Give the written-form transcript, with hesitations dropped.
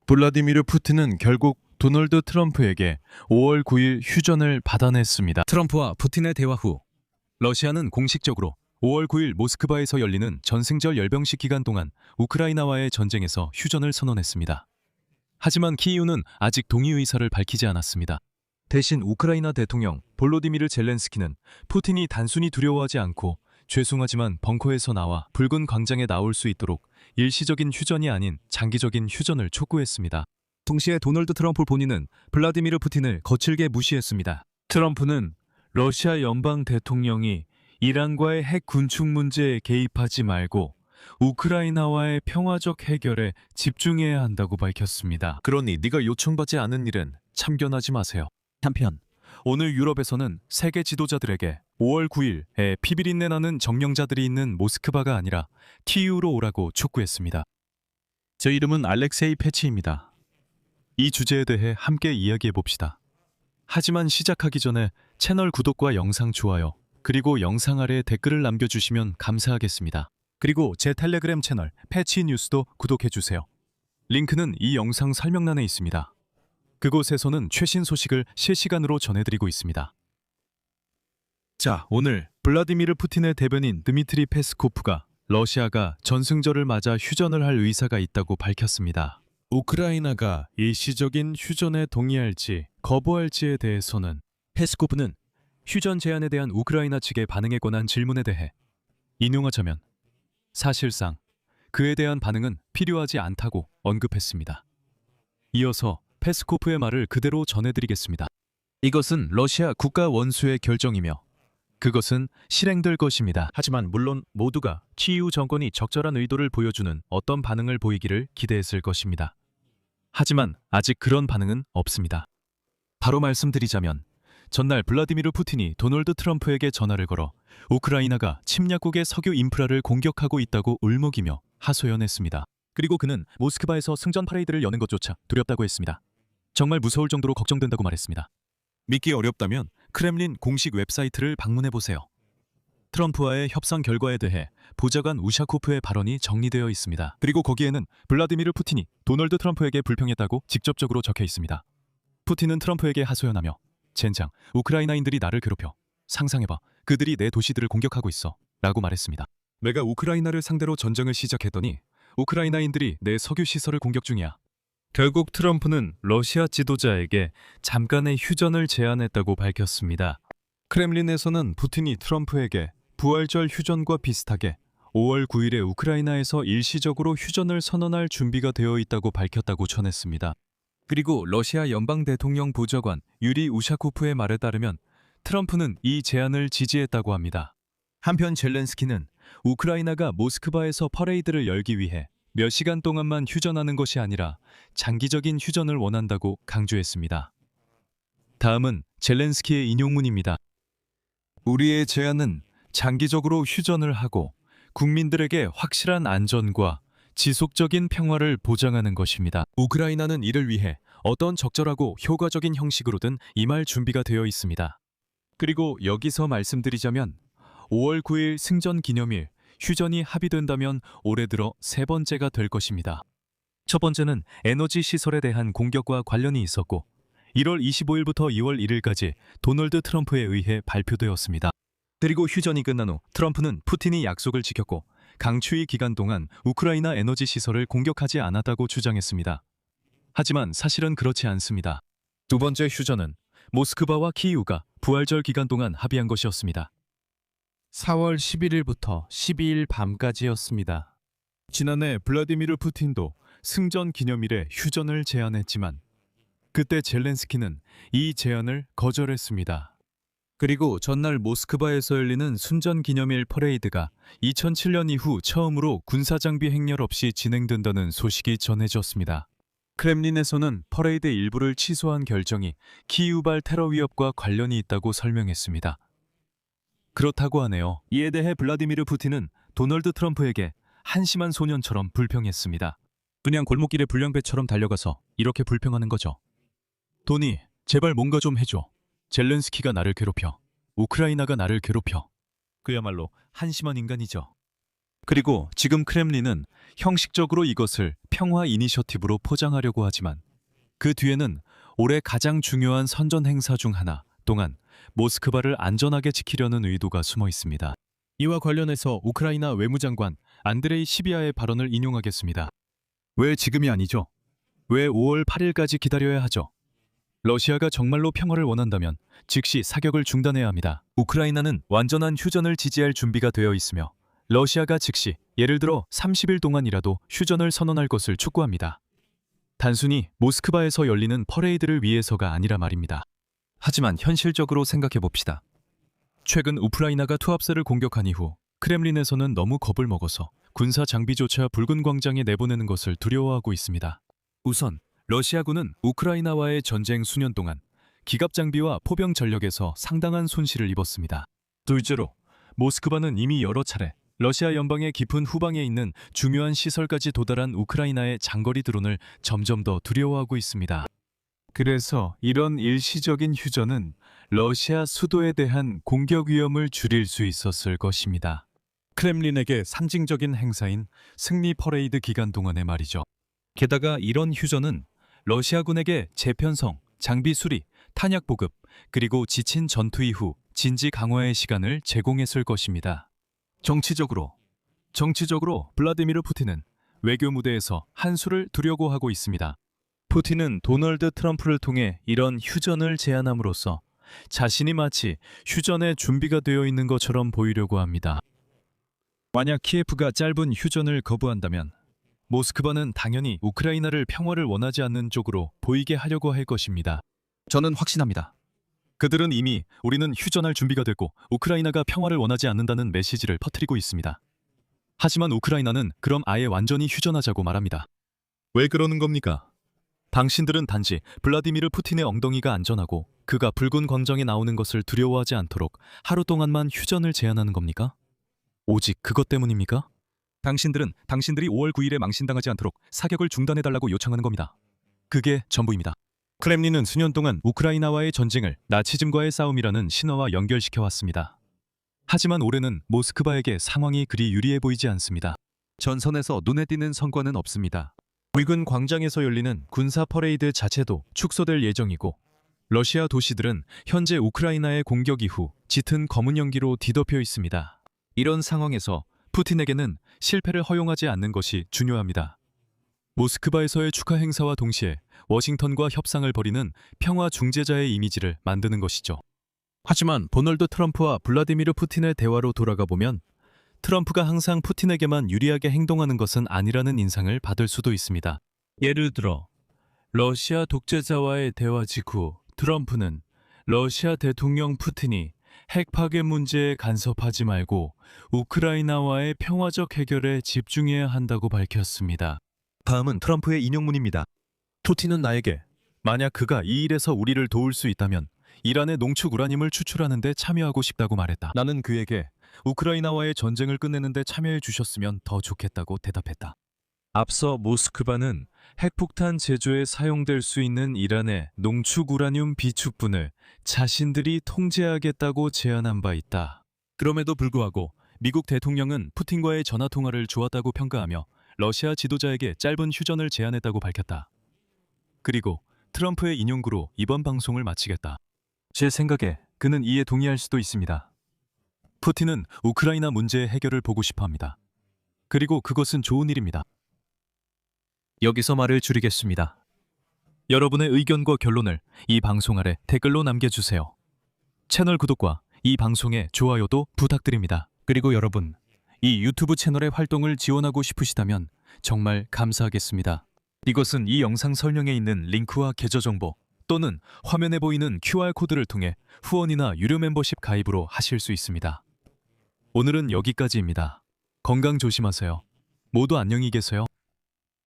블라디미르 푸틴은 결국 도널드 트럼프에게 5월 9일 휴전을 받아냈습니다. 트럼프와 푸틴의 대화 후 러시아는 공식적으로 5월 9일 모스크바에서 열리는 전승절 열병식 기간 동안 우크라이나와의 전쟁에서 휴전을 선언했습니다. 하지만 키이우는 아직 동의 의사를 밝히지 않았습니다. 대신 우크라이나 대통령 볼로디미르 젤렌스키는 푸틴이 단순히 두려워하지 않고 죄송하지만 벙커에서 나와 붉은 광장에 나올 수 있도록 일시적인 휴전이 아닌 장기적인 휴전을 촉구했습니다. 동시에 도널드 트럼프 본인은 블라디미르 푸틴을 거칠게 무시했습니다. 트럼프는 러시아 연방 대통령이 이란과의 핵 군축 문제에 개입하지 말고 우크라이나와의 평화적 해결에 집중해야 한다고 밝혔습니다. 그러니 네가 요청받지 않은 일은 참견하지 마세요. 한편 오늘 유럽에서는 세계 지도자들에게 5월 9일에 피비린내 나는 정령자들이 있는 모스크바가 아니라 키이우로 오라고 촉구했습니다. 제 이름은 알렉세이 페치입니다. 이 주제에 대해 함께 이야기해 봅시다. 하지만 시작하기 전에 채널 구독과 영상 좋아요, 그리고 영상 아래에 댓글을 남겨주시면 감사하겠습니다. 그리고 제 텔레그램 채널 패치 뉴스도 구독해주세요. 링크는 이 영상 설명란에 있습니다. 그곳에서는 최신 소식을 실시간으로 전해드리고 있습니다. 자, 오늘 블라디미르 푸틴의 대변인 드미트리 페스코프가 러시아가 전승절을 맞아 휴전을 할 의사가 있다고 밝혔습니다. 우크라이나가 일시적인 휴전에 동의할지 거부할지에 대해서는 페스코프는 휴전 제안에 대한 우크라이나 측의 반응에 관한 질문에 대해 인용하자면 사실상 그에 대한 반응은 필요하지 않다고 언급했습니다. 이어서 페스코프의 말을 그대로 전해드리겠습니다. 이것은 러시아 국가 원수의 결정이며 그것은 실행될 것입니다. 하지만 물론 모두가 키이우 정권이 적절한 의도를 보여주는 어떤 반응을 보이기를 기대했을 것입니다. 하지만 아직 그런 반응은 없습니다. 바로 말씀드리자면 전날 블라디미르 푸틴이 도널드 트럼프에게 전화를 걸어 우크라이나가 침략국의 석유 인프라를 공격하고 있다고 울먹이며 하소연했습니다. 그리고 그는 모스크바에서 승전 파레이드를 여는 것조차 두렵다고 했습니다. 정말 무서울 정도로 걱정된다고 말했습니다. 믿기 어렵다면 크렘린 공식 웹사이트를 방문해보세요. 트럼프와의 협상 결과에 대해 보좌관 우샤코프의 발언이 정리되어 있습니다. 그리고 거기에는 블라디미르 푸틴이 도널드 트럼프에게 불평했다고 직접적으로 적혀 있습니다. 푸틴은 트럼프에게 하소연하며 젠장, 우크라이나인들이 나를 괴롭혀. 상상해봐, 그들이 내 도시들을 공격하고 있어 라고 말했습니다. 내가 우크라이나를 상대로 전쟁을 시작했더니 우크라이나인들이 내 석유 시설을 공격 중이야. 결국 트럼프는 러시아 지도자에게 잠깐의 휴전을 제안했다고 밝혔습니다. 크렘린에서는 푸틴이 트럼프에게 부활절 휴전과 비슷하게 5월 9일에 우크라이나에서 일시적으로 휴전을 선언할 준비가 되어 있다고 밝혔다고 전했습니다. 그리고 러시아 연방 대통령 보좌관 유리 우샤코프의 말에 따르면 트럼프는 이 제안을 지지했다고 합니다. 한편 젤렌스키는 우크라이나가 모스크바에서 퍼레이드를 열기 위해 몇 시간 동안만 휴전하는 것이 아니라 장기적인 휴전을 원한다고 강조했습니다. 다음은 젤렌스키의 인용문입니다. 우리의 제안은 장기적으로 휴전을 하고 국민들에게 확실한 안전과 지속적인 평화를 보장하는 것입니다. 우크라이나는 이를 위해 어떤 적절하고 효과적인 형식으로든 임할 준비가 되어 있습니다. 그리고 여기서 말씀드리자면 5월 9일 승전 기념일 휴전이 합의된다면 올해 들어 세 번째가 될 것입니다. 첫 번째는 에너지 시설에 대한 공격과 관련이 있었고 1월 25일부터 2월 1일까지 도널드 트럼프에 의해 발표되었습니다. 그리고 휴전이 끝난 후 트럼프는 푸틴이 약속을 지켰고 강추위 기간 동안 우크라이나 에너지 시설을 공격하지 않았다고 주장했습니다. 하지만 사실은 그렇지 않습니다. 두 번째 휴전은 모스크바와 키이우가 부활절 기간 동안 합의한 것이었습니다. 4월 11일부터 12일 밤까지였습니다. 지난해 블라디미르 푸틴도 승전 기념일에 휴전을 제안했지만 그때 젤렌스키는 이 제안을 거절했습니다. 그리고 전날 모스크바에서 열리는 승전 기념일 퍼레이드가 2007년 이후 처음으로 군사장비 행렬 없이 진행된다는 소식이 전해졌습니다. 크렘린에서는 퍼레이드 일부를 취소한 결정이 키이우발 테러 위협과 관련이 있다고 설명했습니다. 그렇다고 하네요. 이에 대해 블라디미르 푸틴은 도널드 트럼프에게 한심한 소년처럼 불평했습니다. 그냥 골목길에 불량배처럼 달려가서 이렇게 불평하는 거죠. 도니, 제발 뭔가 좀 해줘. 젤렌스키가 나를 괴롭혀. 우크라이나가 나를 괴롭혀. 그야말로 한심한 인간이죠. 그리고 지금 크렘린은 형식적으로 이것을 평화 이니셔티브로 포장하려고 하지만 그 뒤에는 올해 가장 중요한 선전 행사 중 하나 동안 모스크바를 안전하게 지키려는 의도가 숨어 있습니다. 이와 관련해서 우크라이나 외무장관 안드레이 시비아의 발언을 인용하겠습니다. 왜 지금이 아니죠? 왜 5월 8일까지 기다려야 하죠? 러시아가 정말로 평화를 원한다면 즉시 사격을 중단해야 합니다. 우크라이나는 완전한 휴전을 지지할 준비가 되어 있으며 러시아가 즉시 예를 들어 30일 동안이라도 휴전을 선언할 것을 촉구합니다. 단순히 모스크바에서 열리는 퍼레이드를 위해서가 아니라 말입니다. 하지만 현실적으로 생각해 봅시다. 최근 우크라이나가 투합사를 공격한 이후 크렘린에서는 너무 겁을 먹어서 군사 장비조차 붉은 광장에 내보내는 것을 두려워하고 있습니다. 우선 러시아군은 우크라이나와의 전쟁 수년 동안 기갑 장비와 포병 전력에서 상당한 손실을 입었습니다. 둘째로 모스크바는 이미 여러 차례 러시아 연방의 깊은 후방에 있는 중요한 시설까지 도달한 우크라이나의 장거리 드론을 점점 더 두려워하고 있습니다. 그래서 이런 일시적인 휴전은 러시아 수도에 대한 공격 위험을 줄일 수 있었을 것입니다. 크렘린에게 상징적인 행사인 승리 퍼레이드 기간 동안에 말이죠. 게다가 이런 휴전은 러시아군에게 재편성, 장비 수리, 탄약 보급, 그리고 지친 전투 이후 진지 강화의 시간을 제공했을 것입니다. 정치적으로 블라디미르 푸틴은 외교 무대에서 한 수를 두려고 하고 있습니다. 푸틴은 도널드 트럼프를 통해 이런 휴전을 제안함으로써 자신이 마치 휴전에 준비가 되어 있는 것처럼 보이려고 합니다. 만약 키예프가 짧은 휴전을 거부한다면 모스크바는 당연히 우크라이나를 평화를 원하지 않는 쪽으로 보이게 하려고 할 것입니다. 저는 확신합니다. 그들은 이미 우리는 휴전할 준비가 됐고 우크라이나가 평화를 원하지 않는다는 메시지를 퍼뜨리고 있습니다. 하지만 우크라이나는 그럼 아예 완전히 휴전하자고 말합니다. 왜 그러는 겁니까? 당신들은 단지 블라디미르 푸틴의 엉덩이가 안전하고 그가 붉은 광장에 나오는 것을 두려워하지 않도록 하루 동안만 휴전을 제안하는 겁니까? 오직 그것 때문입니까? 당신들은 당신들이 5월 9일에 망신당하지 않도록 사격을 중단해달라고 요청하는 겁니다. 그게 전부입니다. 크렘린은 수년 동안 우크라이나와의 전쟁을 나치즘과의 싸움이라는 신화와 연결시켜왔습니다. 하지만 올해는 모스크바에게 상황이 그리 유리해 보이지 않습니다. 전선에서 눈에 띄는 성과는 없습니다. 붉은 광장에서 열리는 군사 퍼레이드 자체도 축소될 예정이고 러시아 도시들은 현재 우크라이나의 공격 이후 짙은 검은 연기로 뒤덮여 있습니다. 이런 상황에서 푸틴에게는 실패를 허용하지 않는 것이 중요합니다. 모스크바에서의 축하 행사와 동시에 워싱턴과 협상을 벌이는 평화 중재자의 이미지를 만드는 것이죠. 하지만 도널드 트럼프와 블라디미르 푸틴의 대화로 돌아가 보면 트럼프가 항상 푸틴에게만 유리하게 행동하는 것은 아니라는 인상을 받을 수도 있습니다. 예를 들어 러시아 독재자와의 대화 직후 트럼프는 러시아 대통령 푸틴이 핵 파괴 문제에 간섭하지 말고 우크라이나와의 평화적 해결에 집중해야 한다고 밝혔습니다. 다음은 트럼프의 인용문입니다. 푸틴은 나에게 만약 그가 이 일에서 우리를 도울 수 있다면 이란의 농축 우라늄을 추출하는 데 참여하고 싶다고 말했다. 나는 그에게 우크라이나와의 전쟁을 끝내는 데 참여해 주셨으면 더 좋겠다고 대답했다. 앞서 모스크바는 핵폭탄 제조에 사용될 수 있는 이란의 농축 우라늄 비축분을 자신들이 통제하겠다고 제안한 바 있다. 그럼에도 불구하고 미국 대통령은 푸틴과의 전화 통화를 좋았다고 평가하며 러시아 지도자에게 짧은 휴전을 제안했다고 밝혔다. 그리고 트럼프의 인용구로 이번 방송을 마치겠다. 제 생각에 그는 이에 동의할 수도 있습니다. 푸틴은 우크라이나 문제의 해결을 보고 싶어 합니다. 그리고 그것은 좋은 일입니다. 여기서 말을 줄이겠습니다. 여러분의 의견과 결론을 이 방송 아래 댓글로 남겨주세요. 채널 구독과 이 방송의 좋아요도 부탁드립니다. 그리고 여러분, 이 유튜브 채널의 활동을 지원하고 싶으시다면 정말 감사하겠습니다. 이것은 이 영상 설명에 있는 링크와 계좌 정보 또는 화면에 보이는 QR코드를 통해 후원이나 유료 멤버십 가입으로 하실 수 있습니다. 오늘은 여기까지입니다. 건강 조심하세요. 모두 안녕히 계세요.